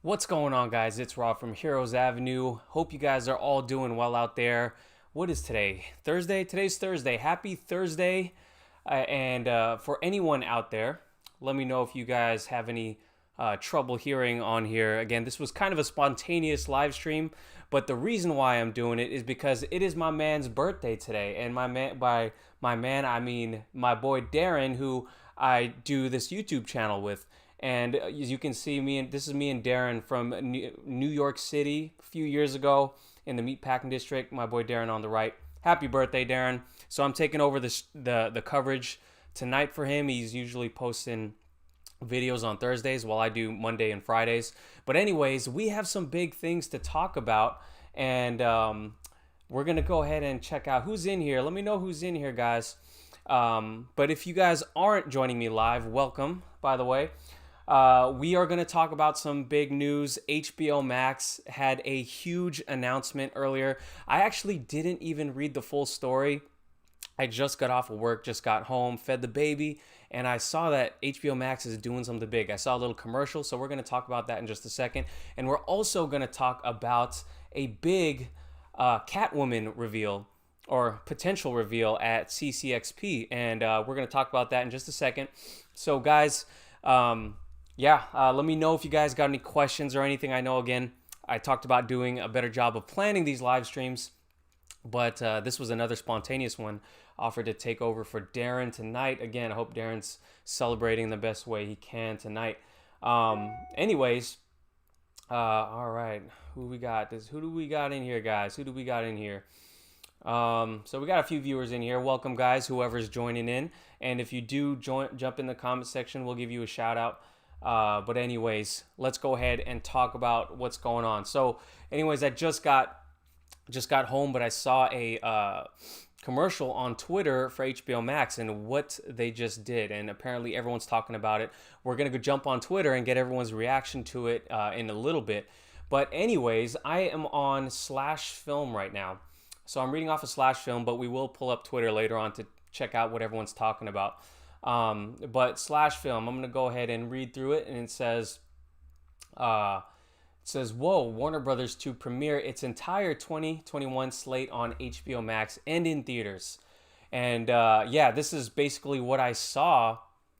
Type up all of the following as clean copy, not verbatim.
What's going on, guys? It's Rob from Heroes Avenue. Hope you guys are all doing well out there. What is today? Thursday? Today's Thursday. Happy Thursday. And for anyone out there, let me know if you guys have any trouble hearing on here. Again, this was kind of a spontaneous live stream, but the reason why I'm doing it is because it is my man's birthday today. And by my man, I mean my boy Darren, who I do this YouTube channel with. And as you can see, this is me and Darren from New York City a few years ago in the Meatpacking District. My boy Darren on the right. Happy birthday, Darren. So I'm taking over the coverage tonight for him. He's usually posting videos on Thursdays while I do Monday and Fridays. But anyways, we have some big things to talk about. And we're going to go ahead and check out who's in here. Let me know who's in here, guys. But if you guys aren't joining me live, welcome, by the way. We are going to talk about some big news. HBO Max had a huge announcement earlier. I actually didn't even read the full story. I just got off of work, just got home, fed the baby, and I saw that HBO Max is doing something big. I saw a little commercial, so we're going to talk about that in just a second. And we're also going to talk about a big Catwoman reveal or potential reveal at CCXP. And we're going to talk about that in just a second. So, guys, let me know if you guys got any questions or anything. I know, again, I talked about doing a better job of planning these live streams, but this was another spontaneous one offered to take over for Darren tonight. Again, I hope Darren's celebrating the best way he can tonight. Anyways, all right, who we got? Who do we got in here, guys? Who do we got in here? So we got a few viewers in here. Welcome, guys, whoever's joining in. And if you do jump in the comment section, we'll give you a shout out. But anyways, let's go ahead and talk about what's going on. So anyways, I just got home, but I saw a commercial on Twitter for HBO Max and what they just did. And apparently everyone's talking about it. We're going to go jump on Twitter and get everyone's reaction to it in a little bit. But anyways, I am on Slash Film right now. So I'm reading off of Slash Film, but we will pull up Twitter later on to check out what everyone's talking about. But Slash Film, I'm going to go ahead and read through it. And it says, whoa, Warner Brothers to premiere its entire 2021 slate on HBO Max and in theaters. And this is basically what I saw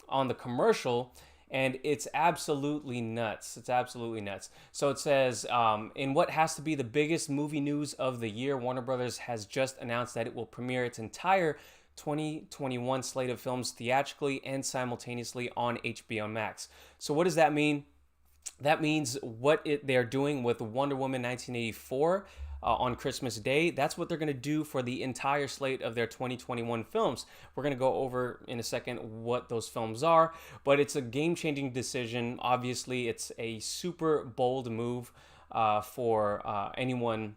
on the commercial. And it's absolutely nuts. It's absolutely nuts. So it says, in what has to be the biggest movie news of the year, Warner Brothers has just announced that it will premiere its entire 2021 slate of films theatrically and simultaneously on HBO Max. So what does that mean? That means what they're doing with Wonder Woman 1984 on Christmas Day. That's what they're going to do for the entire slate of their 2021 films. We're going to go over in a second what those films are, but it's a game-changing decision. Obviously, it's a super bold move for anyone,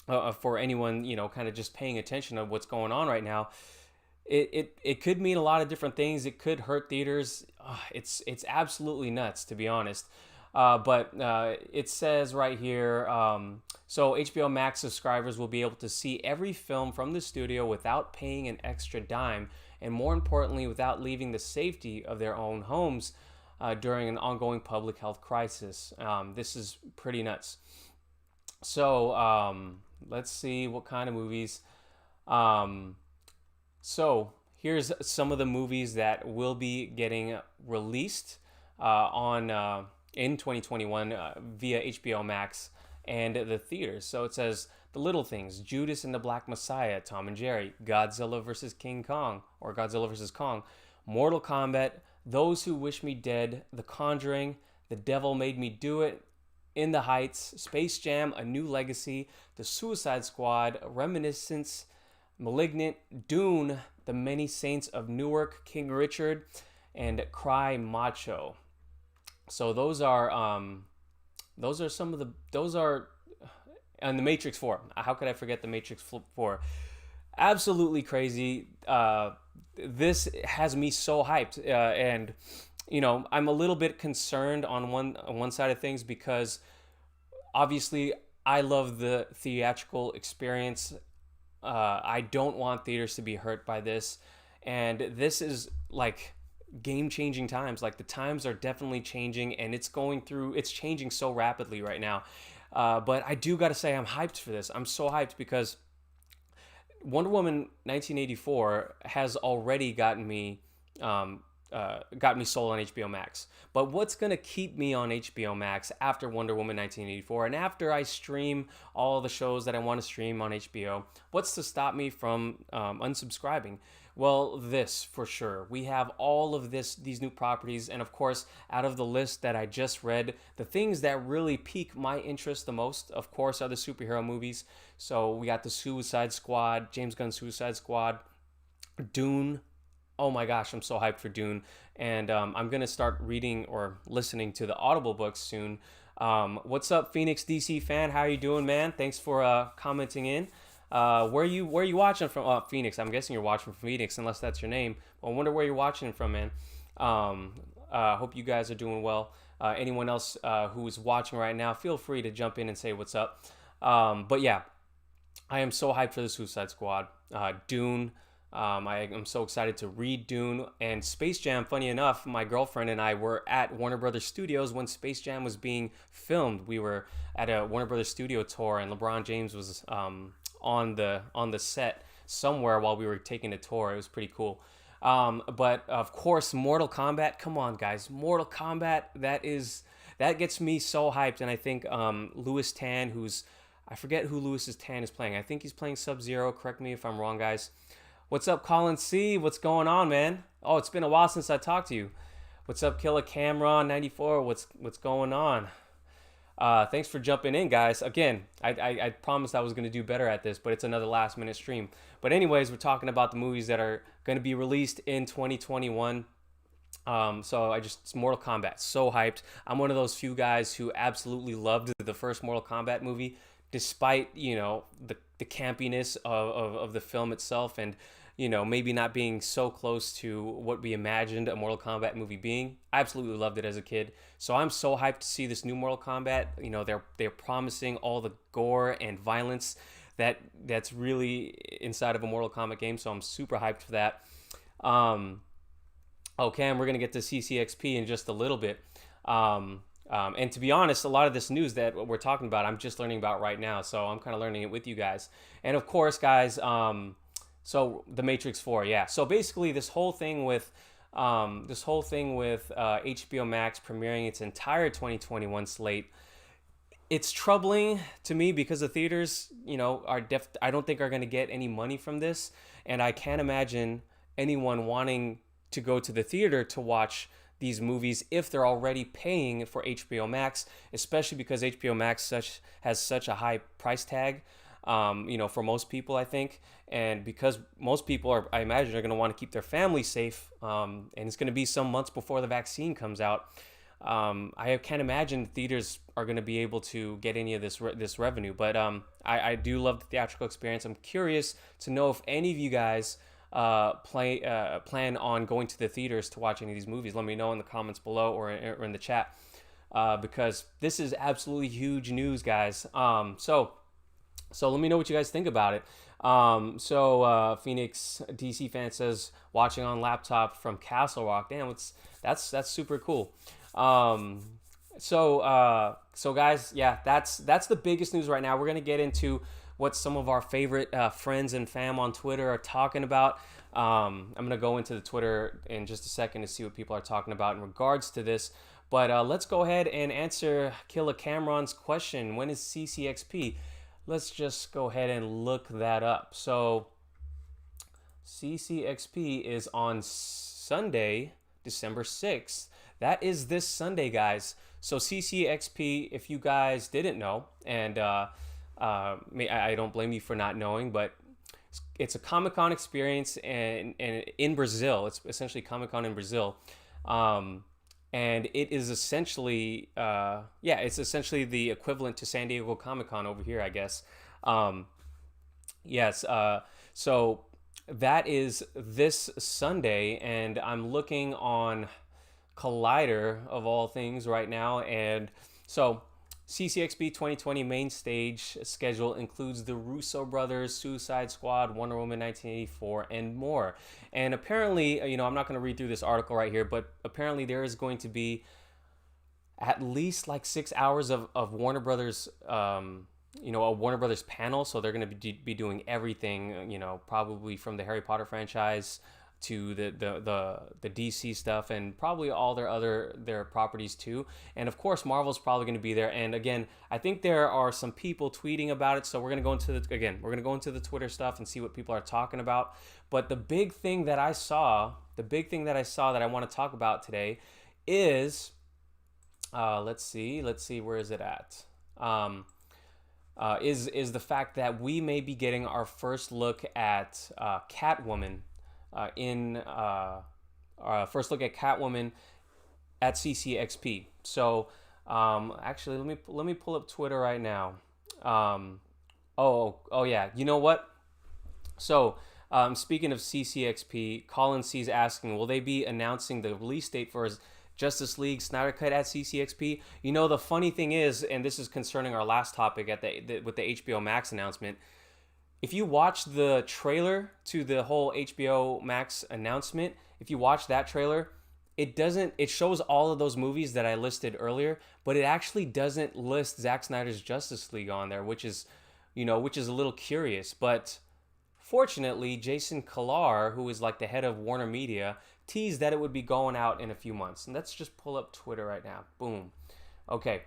kind of just paying attention to what's going on right now. It could mean a lot of different things. It could hurt theaters. It's absolutely nuts, to be honest. But it says right here, so HBO Max subscribers will be able to see every film from the studio without paying an extra dime, and more importantly, without leaving the safety of their own homes during an ongoing public health crisis. This is pretty nuts. So let's see what kind of movies. So here's some of the movies that will be getting released in 2021 via HBO Max and the theaters. So it says The Little Things, Judas and the Black Messiah, Tom and Jerry, Godzilla vs. King Kong, or Godzilla vs. Kong, Mortal Kombat, Those Who Wish Me Dead, The Conjuring, The Devil Made Me Do It, In the Heights, Space Jam, A New Legacy, The Suicide Squad, Reminiscence, Malignant, Dune, The Many Saints of Newark, King Richard, and Cry Macho. So those are and The Matrix 4. How could I forget The Matrix 4? Absolutely crazy. This has me so hyped, and I'm a little bit concerned on one side of things because obviously I love the theatrical experience. I don't want theaters to be hurt by this, and this is like game-changing times. Like the times are definitely changing, and it's changing so rapidly right now. But I do got to say, I'm hyped for this. I'm so hyped because Wonder Woman 1984 has already got me sold on HBO Max. But what's gonna keep me on HBO Max after Wonder Woman 1984 and after I stream all the shows that I want to stream on HBO? What's to stop me from unsubscribing? Well, this for sure. We have all of these new properties, and of course, out of the list that I just read, the things that really pique my interest the most, of course, are the superhero movies. So we got the Suicide Squad, James Gunn's Suicide Squad, Dune. Oh my gosh, I'm so hyped for Dune. And I'm going to start reading or listening to the Audible books soon. What's up, Phoenix DC fan? How are you doing, man? Thanks for commenting in. Where are you watching from? Phoenix. I'm guessing you're watching from Phoenix, unless that's your name. I wonder where you're watching from, man. Hope you guys are doing well. Anyone else who is watching right now, feel free to jump in and say what's up. But yeah, I am so hyped for the Suicide Squad. Dune. I am so excited to read Dune and Space Jam. Funny enough, my girlfriend and I were at Warner Brothers Studios when Space Jam was being filmed. We were at a Warner Brothers studio tour, and LeBron James was on the set somewhere while we were taking a tour. It was pretty cool. But of course, Mortal Kombat. Come on, guys, Mortal Kombat. That gets me so hyped. And I think Louis Tan, I forget who Louis Tan is playing. I think he's playing Sub-Zero. Correct me if I'm wrong, guys. What's up, Colin C? What's going on, man? Oh, it's been a while since I talked to you. What's up, Killer Cameron 94? What's going on? Thanks for jumping in, guys. Again, I promised I was going to do better at this, but it's another last minute stream. But anyways, we're talking about the movies that are going to be released in 2021. It's Mortal Kombat. So hyped. I'm one of those few guys who absolutely loved the first Mortal Kombat movie, despite, the campiness of the film itself, and maybe not being so close to what we imagined a Mortal Kombat movie being. I absolutely loved it as a kid. So I'm so hyped to see this new Mortal Kombat. They're promising all the gore and violence that's really inside of a Mortal Kombat game. So I'm super hyped for that. Okay, and we're gonna get to CCXP in just a little bit. And to be honest, a lot of this news that we're talking about, I'm just learning about right now. So I'm kind of learning it with you guys. And of course, guys, so The Matrix 4, yeah. So basically, this whole thing with HBO Max premiering its entire 2021 slate, it's troubling to me because the theaters, I don't think are going to get any money from this, and I can't imagine anyone wanting to go to the theater to watch these movies if they're already paying for HBO Max, especially because HBO Max has such a high price tag. For most people, I think, and because most people I imagine, are going to want to keep their family safe, and it's going to be some months before the vaccine comes out. I can't imagine theaters are going to be able to get any of this revenue, but I do love the theatrical experience. I'm curious to know if any of you guys plan on going to the theaters to watch any of these movies. Let me know in the comments below or in the chat, because this is absolutely huge news, guys. So let me know what you guys think about it. Phoenix DC fan says watching on laptop from Castle Rock. Damn, that's super cool. So guys, yeah, that's the biggest news right now. We're gonna get into what some of our favorite friends and fam on Twitter are talking about. I'm gonna go into the Twitter in just a second to see what people are talking about in regards to this. But let's go ahead and answer Killer Cameron's question. When is CCXP? Let's just go ahead and look that up. So CCXP is on Sunday, December 6th. That is this Sunday, guys. So CCXP, if you guys didn't know, and I don't blame you for not knowing, but it's a Comic-Con experience and in Brazil. It's essentially Comic-Con in Brazil. And it is essentially, it's essentially the equivalent to San Diego Comic-Con over here, I guess. So that is this Sunday, and I'm looking on Collider, of all things, right now. And so CCXP 2020 main stage schedule includes the Russo brothers, Suicide Squad, Wonder Woman 1984, and more. And apparently, I'm not going to read through this article right here, but apparently there is going to be at least like 6 hours of Warner Brothers, a Warner Brothers panel. So they're going to be doing everything, probably from the Harry Potter franchise to the DC stuff, and probably all their properties too. And of course, Marvel's probably going to be there. And again, I think there are some people tweeting about it. So we're going to go into the Twitter stuff and see what people are talking about. But the big thing that I saw that I want to talk about today is, let's see, where is it at? Is the fact that we may be getting our first look at Catwoman first look at Catwoman at CCXP. So actually, let me pull up Twitter right now. Oh yeah, you know what? So speaking of CCXP, Colin C's asking, will they be announcing the release date for his Justice League Snyder Cut at CCXP? The funny thing is, and this is concerning our last topic with the HBO Max announcement. If you watch the trailer to the whole HBO Max announcement, if you watch that trailer, it shows all of those movies that I listed earlier, but it actually doesn't list Zack Snyder's Justice League on there, which is a little curious. But fortunately, Jason Kilar, who is like the head of Warner Media, teased that it would be going out in a few months. And let's just pull up Twitter right now. Boom. Okay.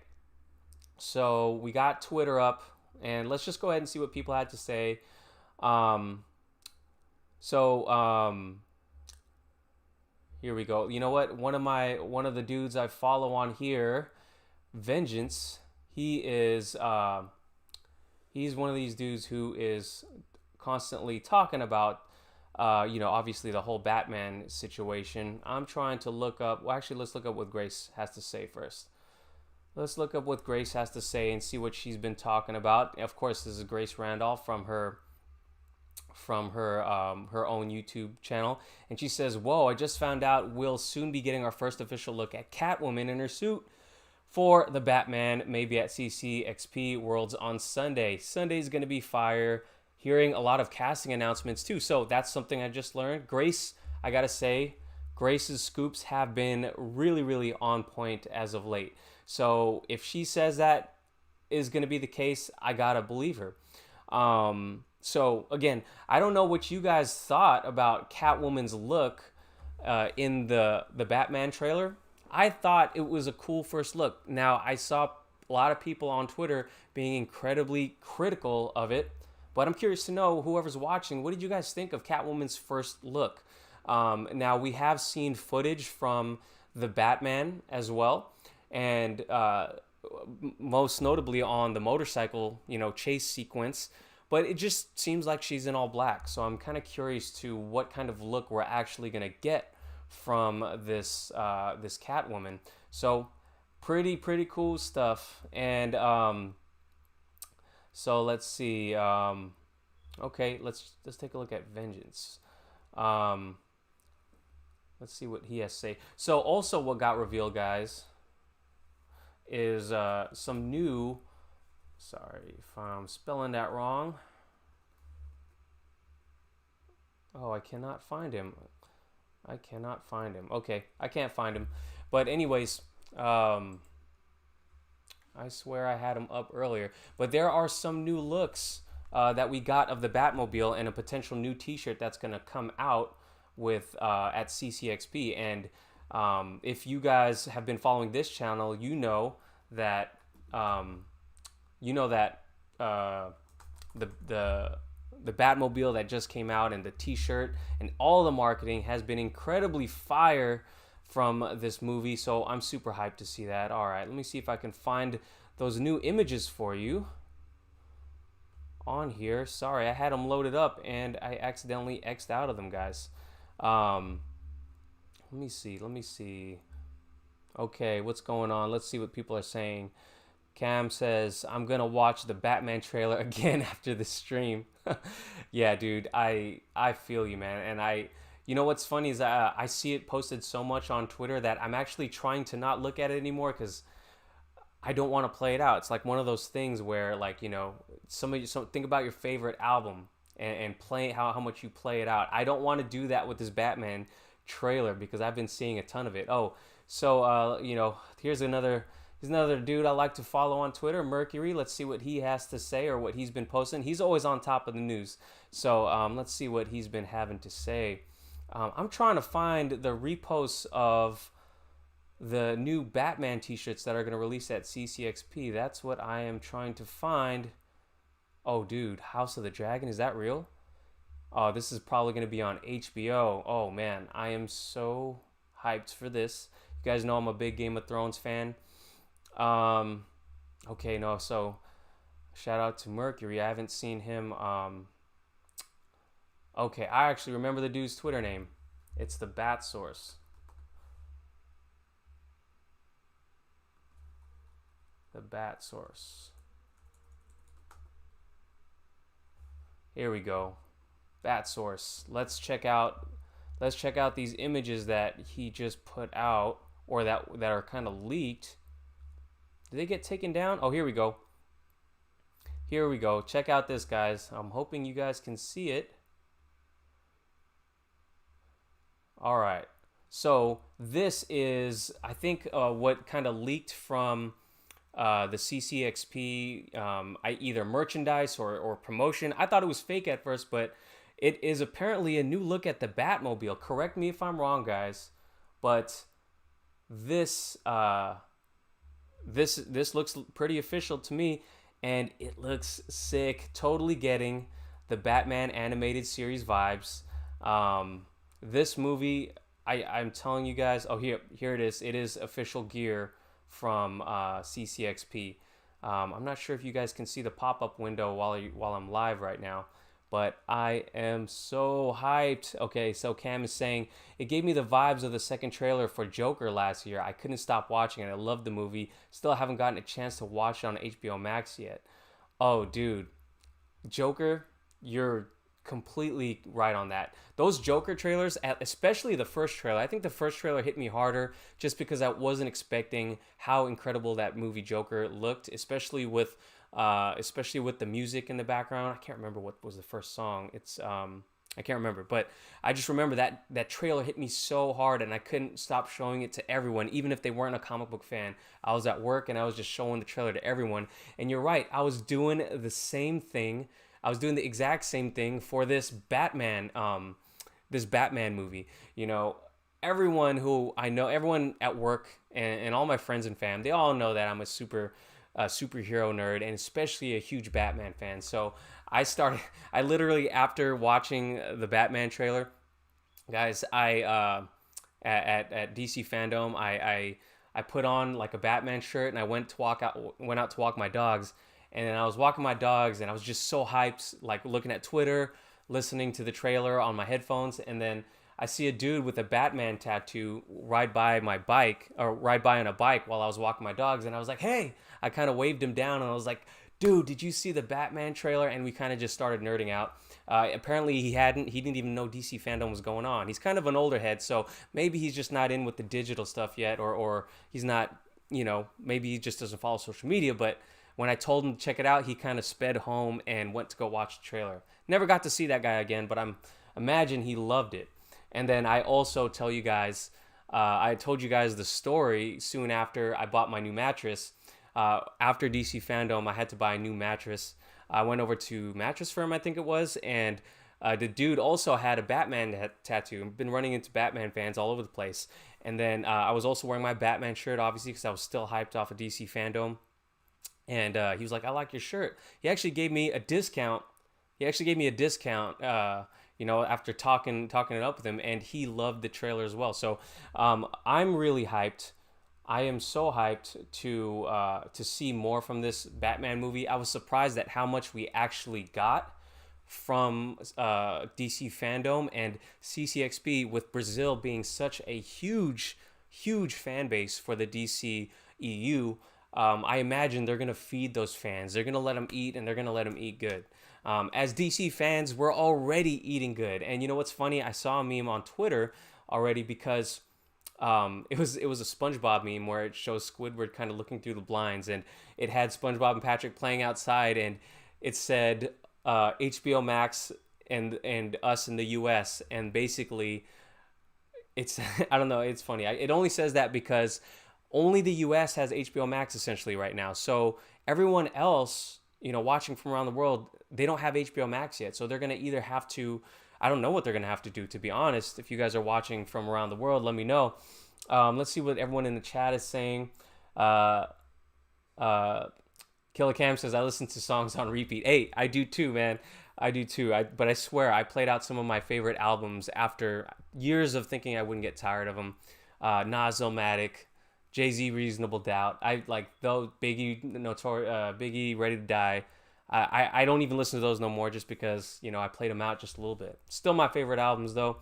So we got Twitter up. And let's just go ahead and see what people had to say. Here we go. You know what? One of the dudes I follow on here, Vengeance. He's one of these dudes who is constantly talking about, obviously the whole Batman situation. I'm trying to look up. Well, actually, let's look up what Grace has to say first. Let's look up what Grace has to say and see what she's been talking about. Of course, this is Grace Randolph from her own YouTube channel, and she says, "Whoa! I just found out we'll soon be getting our first official look at Catwoman in her suit for the Batman, maybe at CCXP Worlds on Sunday. Sunday's gonna be fire. Hearing a lot of casting announcements too. So that's something I just learned. Grace, I gotta say, Grace's scoops have been really, really on point as of late. So if she says that is going to be the case, I gotta believe her. So again, I don't know what you guys thought about Catwoman's look in the Batman trailer. I thought it was a cool first look. Now, I saw a lot of people on Twitter being incredibly critical of it, but I'm curious to know, whoever's watching, what did you guys think of Catwoman's first look? Now, we have seen footage from the Batman as well, and most notably on the motorcycle, chase sequence. But it just seems like she's in all black. So I'm kind of curious to what kind of look we're actually going to get from this Catwoman. So pretty cool stuff. And so let's see. Okay, let's take a look at Vengeance. Let's see what he has to say. So also what got revealed, guys, is some new, sorry if I'm spelling that wrong. Oh, I cannot find him. Okay, I can't find him. But anyways, I swear I had him up earlier. But there are some new looks that we got of the Batmobile, and a potential new t-shirt that's going to come out with at CCXP. And if you guys have been following this channel, you know that the Batmobile that just came out, and the t-shirt and all the marketing has been incredibly fire from this movie. So I'm super hyped to see that. All right, let me see if I can find those new images for you on here. Sorry, I had them loaded up and I accidentally X'd out of them, guys. Let me see. Okay, what's going on? Let's see what people are saying. Cam says, I'm going to watch the Batman trailer again after the stream. Yeah, dude, I feel you, man. And you know what's funny is I see it posted so much on Twitter that I'm actually trying to not look at it anymore, because I don't want to play it out. It's like one of those things where, like, think about your favorite album and play how much you play it out. I don't want to do that with this Batman trailer because I've been seeing a ton of it. Oh, so here's another dude I like to follow on Twitter, Mercury. Let's see what he has to say or what he's been posting. He's always on top of the news. So let's see what he's been having to say. I'm trying to find the reposts of the new Batman t-shirts that are going to release at CCXP. That's what I am trying to find. Oh, dude, House of the Dragon, is that real? Oh, this is probably going to be on HBO. Oh, man, I am so hyped for this. You guys know I'm a big Game of Thrones fan. Okay, no, so shout out to Mercury. I haven't seen him. Okay, I actually remember the dude's Twitter name. It's the Bat Source. The Bat Source. Here we go. Bat Source. Let's check out these images that he just put out, or that are kind of leaked. Did they get taken down? Oh, here we go. Here we go. Check out this, guys. I'm hoping you guys can see it. All right. So this is, I think, what kind of leaked from the CCXP, either merchandise or promotion. I thought it was fake at first, but it is apparently a new look at the Batmobile. Correct me if I'm wrong, guys, but this looks pretty official to me, and it looks sick. Totally getting the Batman animated series vibes. This movie, I'm telling you guys. Oh, here it is. It is official gear from CCXP. I'm not sure if you guys can see the pop-up window while I'm live right now, but I am so hyped. Okay, so Cam is saying, it gave me the vibes of the second trailer for Joker last year. I couldn't stop watching it. I loved the movie. Still haven't gotten a chance to watch it on HBO Max yet. Oh, dude. Joker, you're completely right on that. Those Joker trailers, especially the first trailer, I think the first trailer hit me harder just because I wasn't expecting how incredible that movie Joker looked, especially with the music in the background. I can't remember what was the first song. I can't remember, but I just remember that trailer hit me so hard, and I couldn't stop showing it to everyone, even if they weren't a comic book fan. I was at work and I was just showing the trailer to everyone. And you're right, I was doing the same thing. I was doing the exact same thing for this Batman movie. Everyone who I know, everyone at work and all my friends and fam, they all know that I'm a superhero nerd, and especially a huge Batman fan. So I literally, after watching the Batman trailer, guys, at DC Fandom, I put on like a Batman shirt, and I went out to walk my dogs. And then I was walking my dogs, and I was just so hyped, like looking at Twitter, listening to the trailer on my headphones, and then I see a dude with a Batman tattoo ride by on a bike while I was walking my dogs, and I was like, hey, I kind of waved him down, and I was like, dude, did you see the Batman trailer? And we kind of just started nerding out. Apparently he didn't even know DC Fandom was going on. He's kind of an older head, so maybe he's just not in with the digital stuff yet, or he's not, maybe he just doesn't follow social media. But when I told him to check it out, he kind of sped home and went to go watch the trailer. Never got to see that guy again, but imagine he loved it. And then I also tell you guys, I told you guys the story soon after I bought my new mattress. After DC Fandom, I had to buy a new mattress. I went over to Mattress Firm, I think it was, and the dude also had a Batman tattoo. I've been running into Batman fans all over the place. And then I was also wearing my Batman shirt, obviously, because I was still hyped off of DC Fandom. And he was like, I like your shirt. He actually gave me a discount. After talking it up with him, and he loved the trailer as well. So I'm really hyped. I am so hyped to see more from this Batman movie. I was surprised at how much we actually got from DC Fandom and CCXP, with Brazil being such a huge fan base for the DC EU. I imagine they're going to feed those fans. They're going to let them eat, and they're going to let them eat good. As DC fans, we're already eating good. And you know what's funny? I saw a meme on Twitter already, because It was a SpongeBob meme where it shows Squidward kind of looking through the blinds, and it had SpongeBob and Patrick playing outside, and it said HBO Max and us in the U.S. and basically it's I don't know, it's funny. It only says that because only the US has HBO Max essentially right now. So everyone else, watching from around the world, they don't have HBO Max yet. So they're going to either have to, I don't know what they're going to have to do, to be honest. If you guys are watching from around the world, let me know. Let's see what everyone in the chat is saying. Uh, uh, Killer Cam says, I listen to songs on repeat. Hey, I do too, man. I do too. But I swear, I played out some of my favorite albums after years of thinking I wouldn't get tired of them. Nas-O-Matic, Jay-Z, Reasonable Doubt. I like those. Biggie, Ready to Die. I don't even listen to those no more just because I played them out just a little bit. Still my favorite albums though.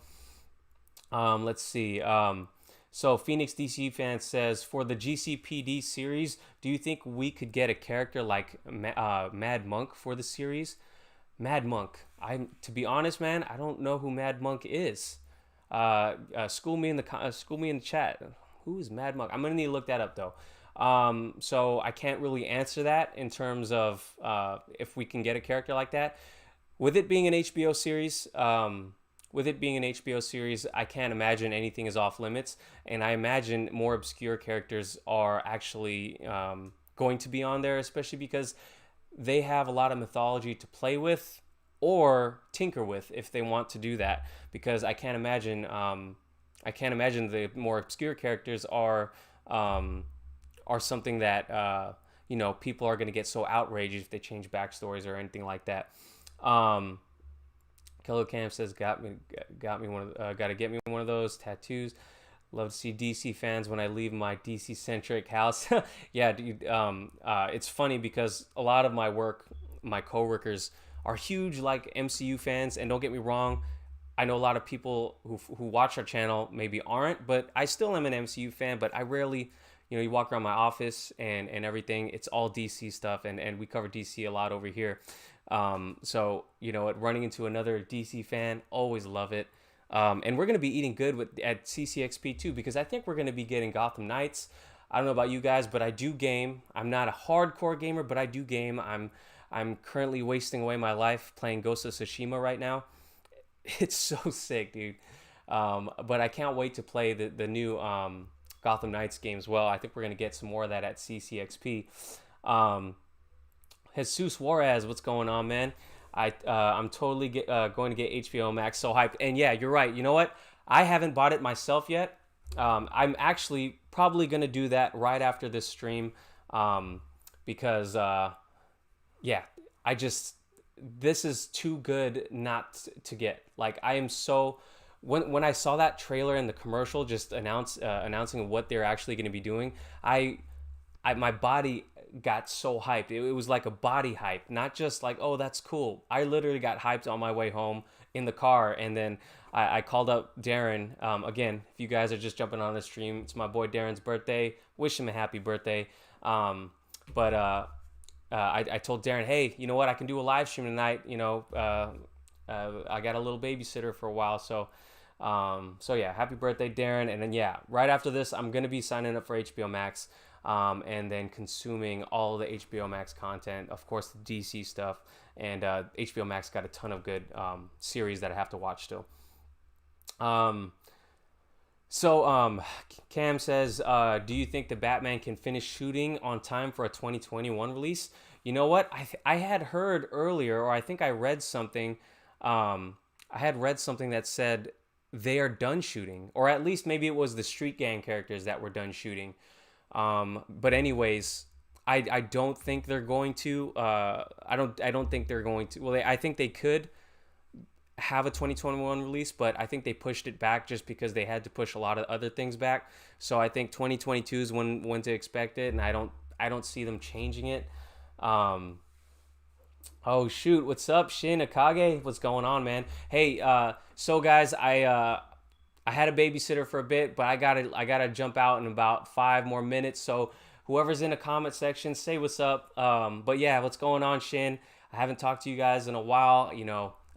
Let's see. So Phoenix DC fan says, for the GCPD series, do you think we could get a character like Mad Monk for the series? Mad Monk. To be honest, man, I don't know who Mad Monk is. School me in the chat. Who is Mad Monk? I'm gonna need to look that up though. So I can't really answer that in terms of if we can get a character like that. With it being an HBO series, I can't imagine anything is off limits, and I imagine more obscure characters are actually going to be on there, especially because they have a lot of mythology to play with or tinker with if they want to do that. Because I can't imagine the more obscure characters are something that people are going to get so outraged if they change backstories or anything like that. Killer Cam says, gotta get me one of those tattoos. Love to see DC fans when I leave my DC centric house. Yeah, dude. It's funny because a lot of my coworkers are huge like MCU fans, and don't get me wrong, I know a lot of people who watch our channel maybe aren't, but I still am an MCU fan. But I rarely, you walk around my office and everything, it's all DC stuff, and we cover DC a lot over here. So running into another DC fan, always love it. And we're going to be eating good at CCXP too, because I think we're going to be getting Gotham Knights. I don't know about you guys, but I do game. I'm not a hardcore gamer, but I do game. I'm currently wasting away my life playing Ghost of Tsushima right now. It's so sick, dude. But I can't wait to play the new Gotham Knights game as well. I think we're going to get some more of that at CCXP. Jesus Juarez, what's going on, man? I'm totally going to get HBO Max. So hyped. And yeah, you're right. You know what? I haven't bought it myself yet. I'm actually probably going to do that right after this stream, because this is too good not to get. Like, I am so... When I saw that trailer and the commercial just announcing what they're actually going to be doing, my body got so hyped. It was like a body hype, not just like, oh, that's cool. I literally got hyped on my way home in the car, and then I called up Darren. Again, if you guys are just jumping on the stream, it's my boy Darren's birthday. Wish him a happy birthday. I told Darren, hey, you know what? I can do a live stream tonight. I got a little babysitter for a while, so yeah, happy birthday, Darren. And then right after this, I'm gonna be signing up for HBO Max. And then consuming all the HBO Max content, of course, the DC stuff, and HBO Max got a ton of good series that I have to watch still. Cam says, do you think the Batman can finish shooting on time for a 2021 release? You know what? I had heard earlier, or I think I read something. That said they are done shooting, or at least maybe it was the Street Gang characters that were done shooting. But anyways, I don't think they're going to. I don't think they're going to. Well, I think they could have a 2021 release, but I think they pushed it back just because they had to push a lot of other things back. So I think 2022 is when to expect it, and I don't see them changing it. Oh shoot, what's up, Shin Akage? What's going on, man? Hey, so guys, I had a babysitter for a bit, but I gotta jump out in about 5 more minutes. So whoever's in the comment section, say what's up. But yeah, what's going on, Shin? I haven't talked to you guys in a while.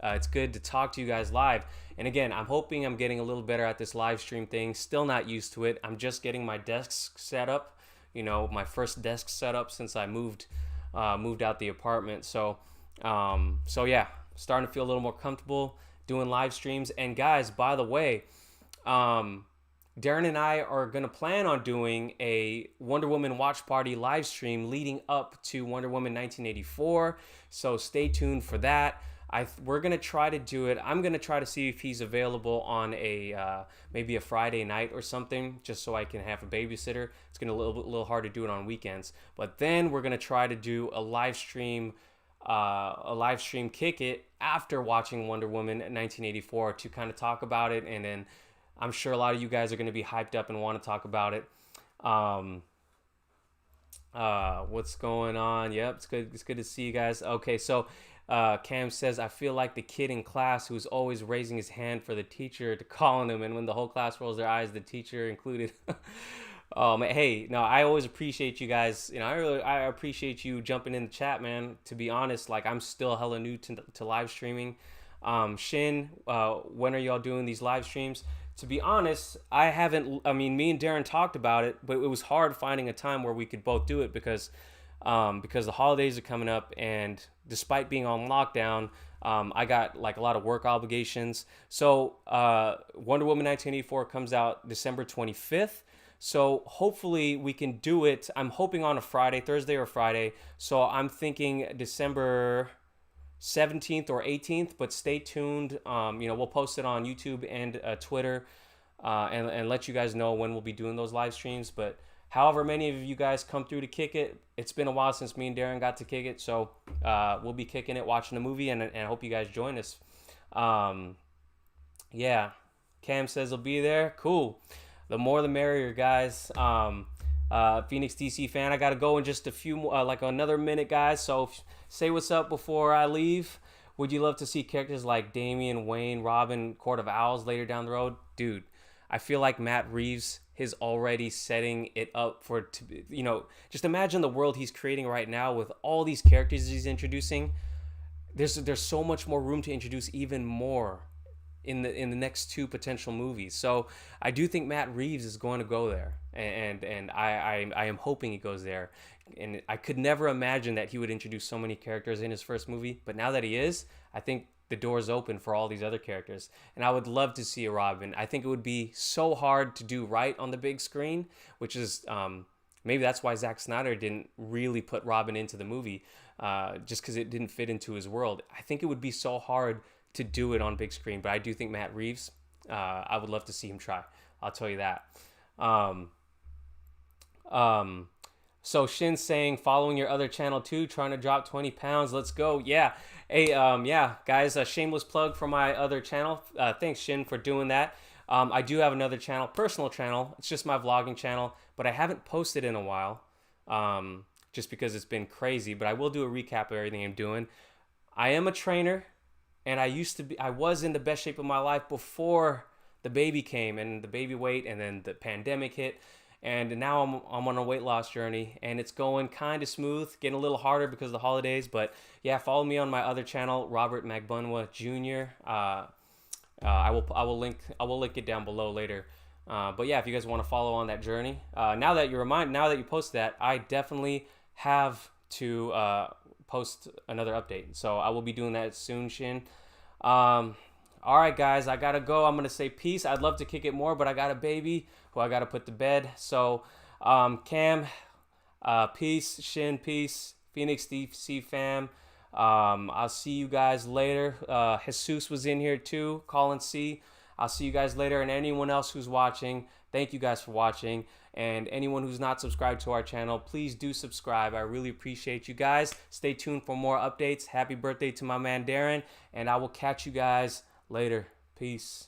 It's good to talk to you guys live. And again, I'm hoping I'm getting a little better at this live stream thing. Still not used to it. I'm just getting my desk set up. You know, my first desk set up since I moved out the apartment. So yeah, starting to feel a little more comfortable doing live streams. And guys, by the way, Darren and I are going to plan on doing a Wonder Woman watch party live stream leading up to Wonder Woman 1984. So stay tuned for that. We're going to try to do it. I'm going to try to see if he's available on maybe a Friday night or something, just so I can have a babysitter. It's going to be a little hard to do it on weekends. But then we're going to try to do a live stream kick it after watching Wonder Woman 1984 to kind of talk about it, and then I'm sure a lot of you guys are going to be hyped up and want to talk about it. What's going on? Yep, it's good. It's good to see you guys. Okay, so Cam says, I feel like the kid in class who's always raising his hand for the teacher to call on him, and when the whole class rolls their eyes, the teacher included. Oh man, hey, no, I always appreciate you guys. You know, I appreciate you jumping in the chat, man. To be honest, like I'm still hella new to live streaming. Shin, when are y'all doing these live streams? To be honest, I haven't. I mean, me and Darren talked about it, but it was hard finding a time where we could both do it because the holidays are coming up, and despite being on lockdown, I got like a lot of work obligations. So Wonder Woman 1984 comes out December 25th. So hopefully we can do it. I'm hoping on a Friday, Thursday or Friday. So I'm thinking December 17th or 18th, but stay tuned. We'll post it on YouTube and Twitter and let you guys know when we'll be doing those live streams. But however many of you guys come through to kick it, it's been a while since me and Darren got to kick it. So we'll be kicking it, watching the movie, and I hope you guys join us. Yeah, Cam says he'll be there. Cool. The more the merrier, guys. Phoenix DC fan, I gotta go in just a few more, like another minute, guys. So say what's up before I leave. Would you love to see characters like Damian Wayne, Robin, Court of Owls later down the road? Dude, I feel like Matt Reeves is already setting it up for, just imagine the world he's creating right now with all these characters he's introducing. There's so much more room to introduce even more in the next two potential movies. So I do think Matt Reeves is going to go there, and I am hoping he goes there. And I could never imagine that he would introduce so many characters in his first movie, but now that he is, I think the door's open for all these other characters. And I would love to see a Robin. I think it would be so hard to do right on the big screen, which is maybe that's why Zack Snyder didn't really put Robin into the movie, just because it didn't fit into his world. I think it would be so hard to do it on big screen, but I do think Matt Reeves, I would love to see him try. I'll tell you that. So Shin's saying, following your other channel too, trying to drop 20 pounds. Let's go. Yeah. Hey, yeah, guys, a shameless plug for my other channel. Thanks, Shin, for doing that. I do have another channel, personal channel. It's just my vlogging channel, but I haven't posted in a while, just because it's been crazy, but I will do a recap of everything I'm doing. I am a trainer. And I was in the best shape of my life before the baby came and the baby weight, and then the pandemic hit. And now I'm on a weight loss journey, and it's going kind of smooth, getting a little harder because of the holidays. But yeah, follow me on my other channel, Robert Magbunwa Jr. I will link it down below later. But yeah, if you guys want to follow on that journey, now that you post that, I definitely have to post another update. So I will be doing that soon, Shin. All right, guys, I gotta go. I'm gonna say peace. I'd love to kick it more, but I got a baby who I gotta put to bed. So Cam, peace. Shin, peace. Phoenix DC fam, I'll see you guys later. Jesus was in here too. Colin C. I'll see you guys later. And anyone else who's watching, thank you guys for watching. And anyone who's not subscribed to our channel, please do subscribe. I really appreciate you guys. Stay tuned for more updates. Happy birthday to my man Darren. And I will catch you guys later. Peace.